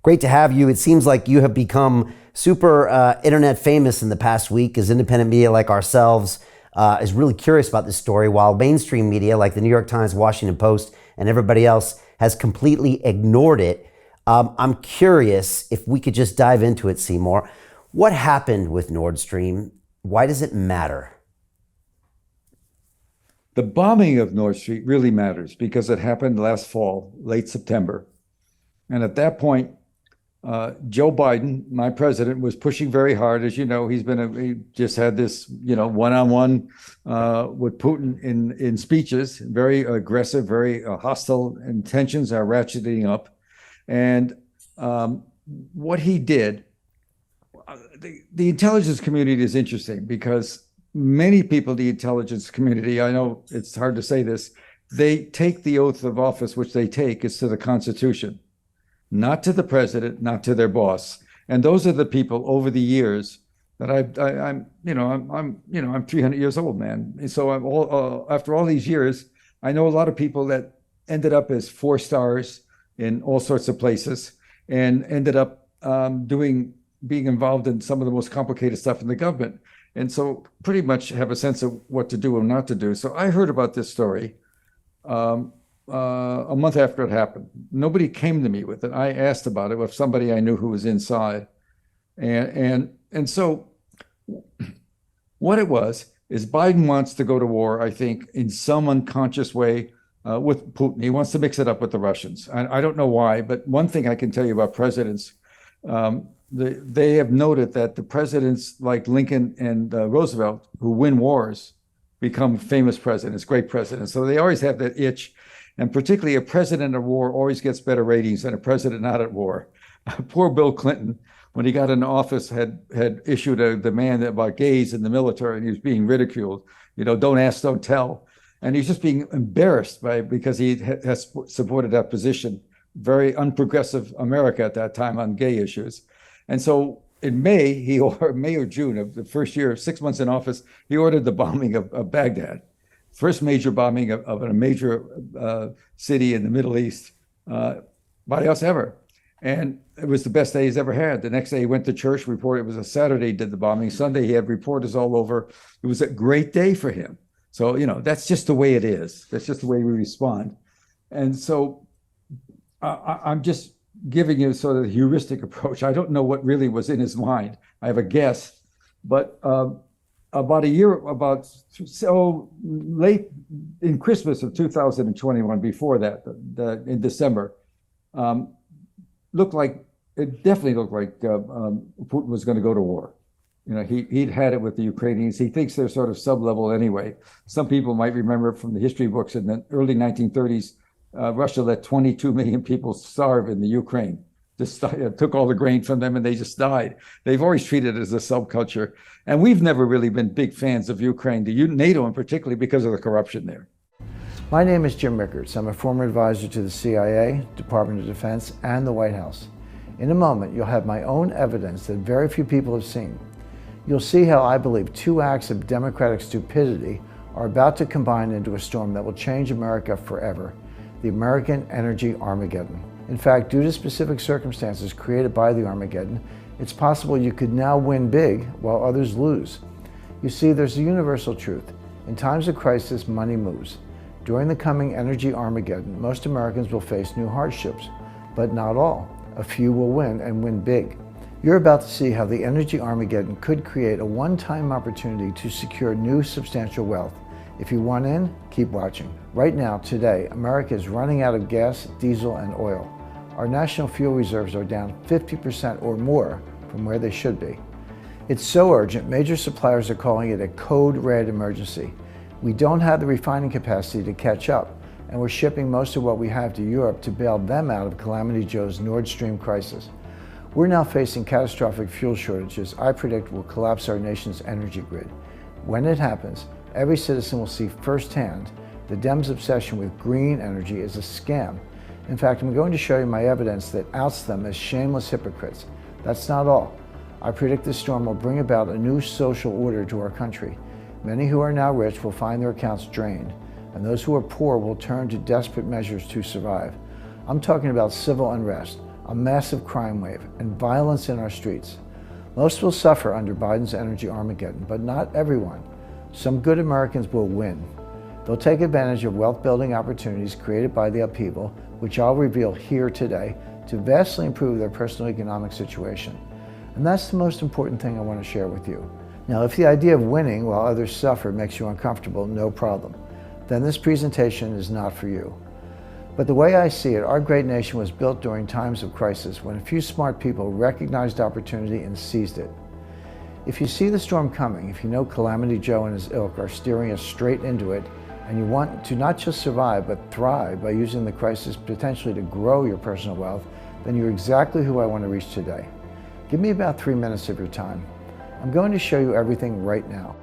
Great to have you. It seems like you have become super internet famous in the past week, as independent media like ourselves is really curious about this story, while mainstream media like the New York Times, Washington Post, and everybody else has completely ignored it. I'm curious if we could just dive into it, Seymour. What happened with Nord Stream? Why does it matter? The bombing of Nord Stream really matters because it happened last fall, late September. And at that point, Joe Biden, my president, was pushing very hard. As you know, he just had this, one-on-one with Putin in speeches, very aggressive, very hostile intentions are ratcheting up. And what he did, the intelligence community is interesting because many people in the intelligence community, I know it's hard to say this, they take the oath of office, which they take is to the Constitution, not to the president, not to their boss. And those are the people over the years that I'm 300 years old, man. And so after all these years, I know a lot of people that ended up as 4 stars in all sorts of places and ended up being involved in some of the most complicated stuff in the government. And so pretty much have a sense of what to do and not to do. So I heard about this story a month after it happened. Nobody came to me with it. I asked about it with somebody I knew who was inside. And so what it was is Biden wants to go to war, I think, in some unconscious way with Putin. He wants to mix it up with the Russians. I don't know why, but one thing I can tell you about presidents, they have noted that the presidents like Lincoln and Roosevelt who win wars become famous presidents, great presidents. So they always have that itch. And particularly a president at war always gets better ratings than a president not at war. Poor Bill Clinton, when he got into office, had issued a demand about gays in the military, and he was being ridiculed. Don't ask, don't tell. And he's just being embarrassed because he has supported that position. Very unprogressive America at that time on gay issues. And so in May or June of the first year, 6 months in office, he ordered the bombing of Baghdad. First major bombing of a major city in the Middle East by us ever. And it was the best day he's ever had. The next day he went to church, reported. It was a Saturday, did the bombing. Sunday he had reporters all over. It was a great day for him. So, that's just the way it is. That's just the way we respond. And so I'm just giving you sort of the heuristic approach. I don't know what really was in his mind. I have a guess, but about late in Christmas of 2021, before that, in December, it definitely looked like Putin was going to go to war. He'd had it with the Ukrainians. He thinks they're sort of sub-level anyway. Some people might remember from the history books in the early 1930s, Russia let 22 million people starve in the Ukraine. Just took all the grain from them and they just died. They've always treated it as a subculture. And we've never really been big fans of Ukraine, NATO in particular, because of the corruption there. My name is Jim Rickards. I'm a former advisor to the CIA, Department of Defense, and the White House. In a moment, you'll have my own evidence that very few people have seen. You'll see how I believe 2 acts of democratic stupidity are about to combine into a storm that will change America forever. The American Energy Armageddon. In fact, due to specific circumstances created by the Armageddon, it's possible you could now win big while others lose. You see, there's a universal truth. In times of crisis, money moves. During the coming energy Armageddon, most Americans will face new hardships, but not all. A few will win and win big. You're about to see how the energy Armageddon could create a one-time opportunity to secure new substantial wealth. If you want in, keep watching. Right now, today, America is running out of gas, diesel, and oil. Our national fuel reserves are down 50% or more from where they should be. It's so urgent, major suppliers are calling it a code red emergency. We don't have the refining capacity to catch up, and we're shipping most of what we have to Europe to bail them out of Calamity Joe's Nord Stream crisis. We're now facing catastrophic fuel shortages I predict will collapse our nation's energy grid. When it happens, every citizen will see firsthand the Dems' obsession with green energy is a scam. In fact, I'm going to show you my evidence that outs them as shameless hypocrites. That's not all. I predict this storm will bring about a new social order to our country. Many who are now rich will find their accounts drained, and those who are poor will turn to desperate measures to survive. I'm talking about civil unrest. a massive crime wave, and violence in our streets. Most will suffer under Biden's energy Armageddon, but not everyone. Some good Americans will win. They'll take advantage of wealth-building opportunities created by the upheaval, which I'll reveal here today, to vastly improve their personal economic situation. And that's the most important thing I want to share with you. Now, if the idea of winning while others suffer makes you uncomfortable, no problem. Then this presentation is not for you. But the way I see it, our great nation was built during times of crisis when a few smart people recognized opportunity and seized it. If you see the storm coming, if you know Calamity Joe and his ilk are steering us straight into it, and you want to not just survive, but thrive by using the crisis potentially to grow your personal wealth, then you're exactly who I want to reach today. Give me about 3 minutes of your time. I'm going to show you everything right now.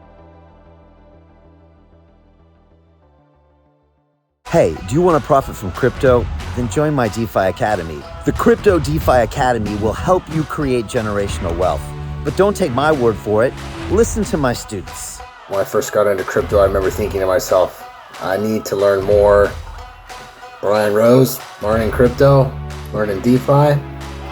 Hey, do you want to profit from crypto? Then join my DeFi Academy. The Crypto DeFi Academy will help you create generational wealth. But don't take my word for it. Listen to my students. When I first got into crypto, I remember thinking to myself, I need to learn more. Brian Rose, learning crypto, learning DeFi,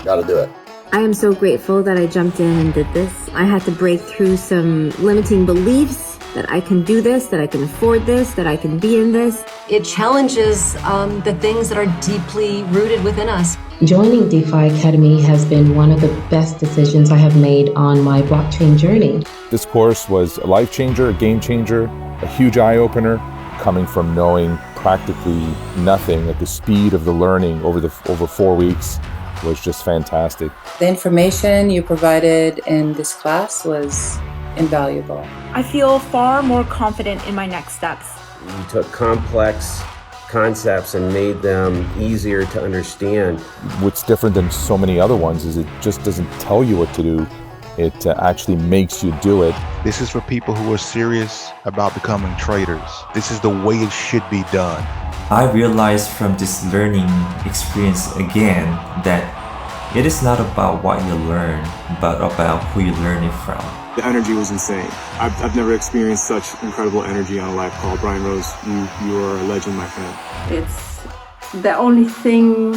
gotta do it. I am so grateful that I jumped in and did this. I had to break through some limiting beliefs that I can do this, that I can afford this, that I can be in this. It challenges the things that are deeply rooted within us. Joining DeFi Academy has been one of the best decisions I have made on my blockchain journey. This course was a life changer, a game changer, a huge eye-opener, coming from knowing practically nothing at the speed of the learning over 4 weeks was just fantastic. The information you provided in this class was invaluable. I feel far more confident in my next steps. You took complex concepts and made them easier to understand. What's different than so many other ones is it just doesn't tell you what to do. It actually makes you do it. This is for people who are serious about becoming traders. This is the way it should be done. I realized from this learning experience again that it is not about what you learn, but about who you learn it from. The energy was insane. I've never experienced such incredible energy on a live call. Brian Rose, you are a legend, my friend. It's the only thing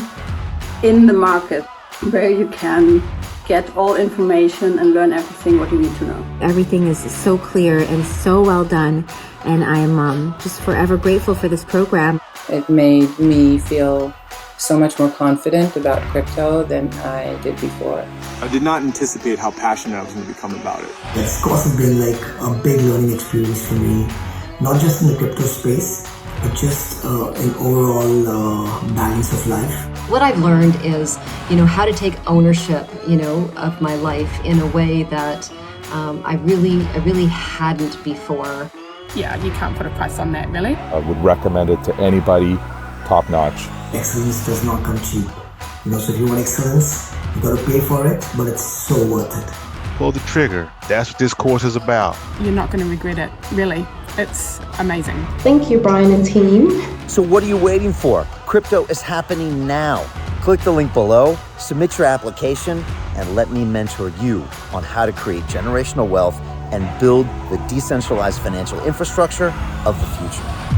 in the market where you can get all information and learn everything what you need to know. Everything is so clear and so well done, and I am just forever grateful for this program. It made me feel so much more confident about crypto than I did before. I did not anticipate how passionate I was going to become about it. This course has been like a big learning experience for me, not just in the crypto space, but just an overall balance of life. What I've learned is, how to take ownership, of my life in a way that I really hadn't before. Yeah, you can't put a price on that, really. I would recommend it to anybody, top notch. Excellence does not come cheap. So if you want excellence, you got to pay for it, but it's so worth it. Pull the trigger. That's what this course is about. You're not going to regret it, really. It's amazing. Thank you, Brian and team. So what are you waiting for? Crypto is happening now. Click the link below, submit your application, and let me mentor you on how to create generational wealth and build the decentralized financial infrastructure of the future.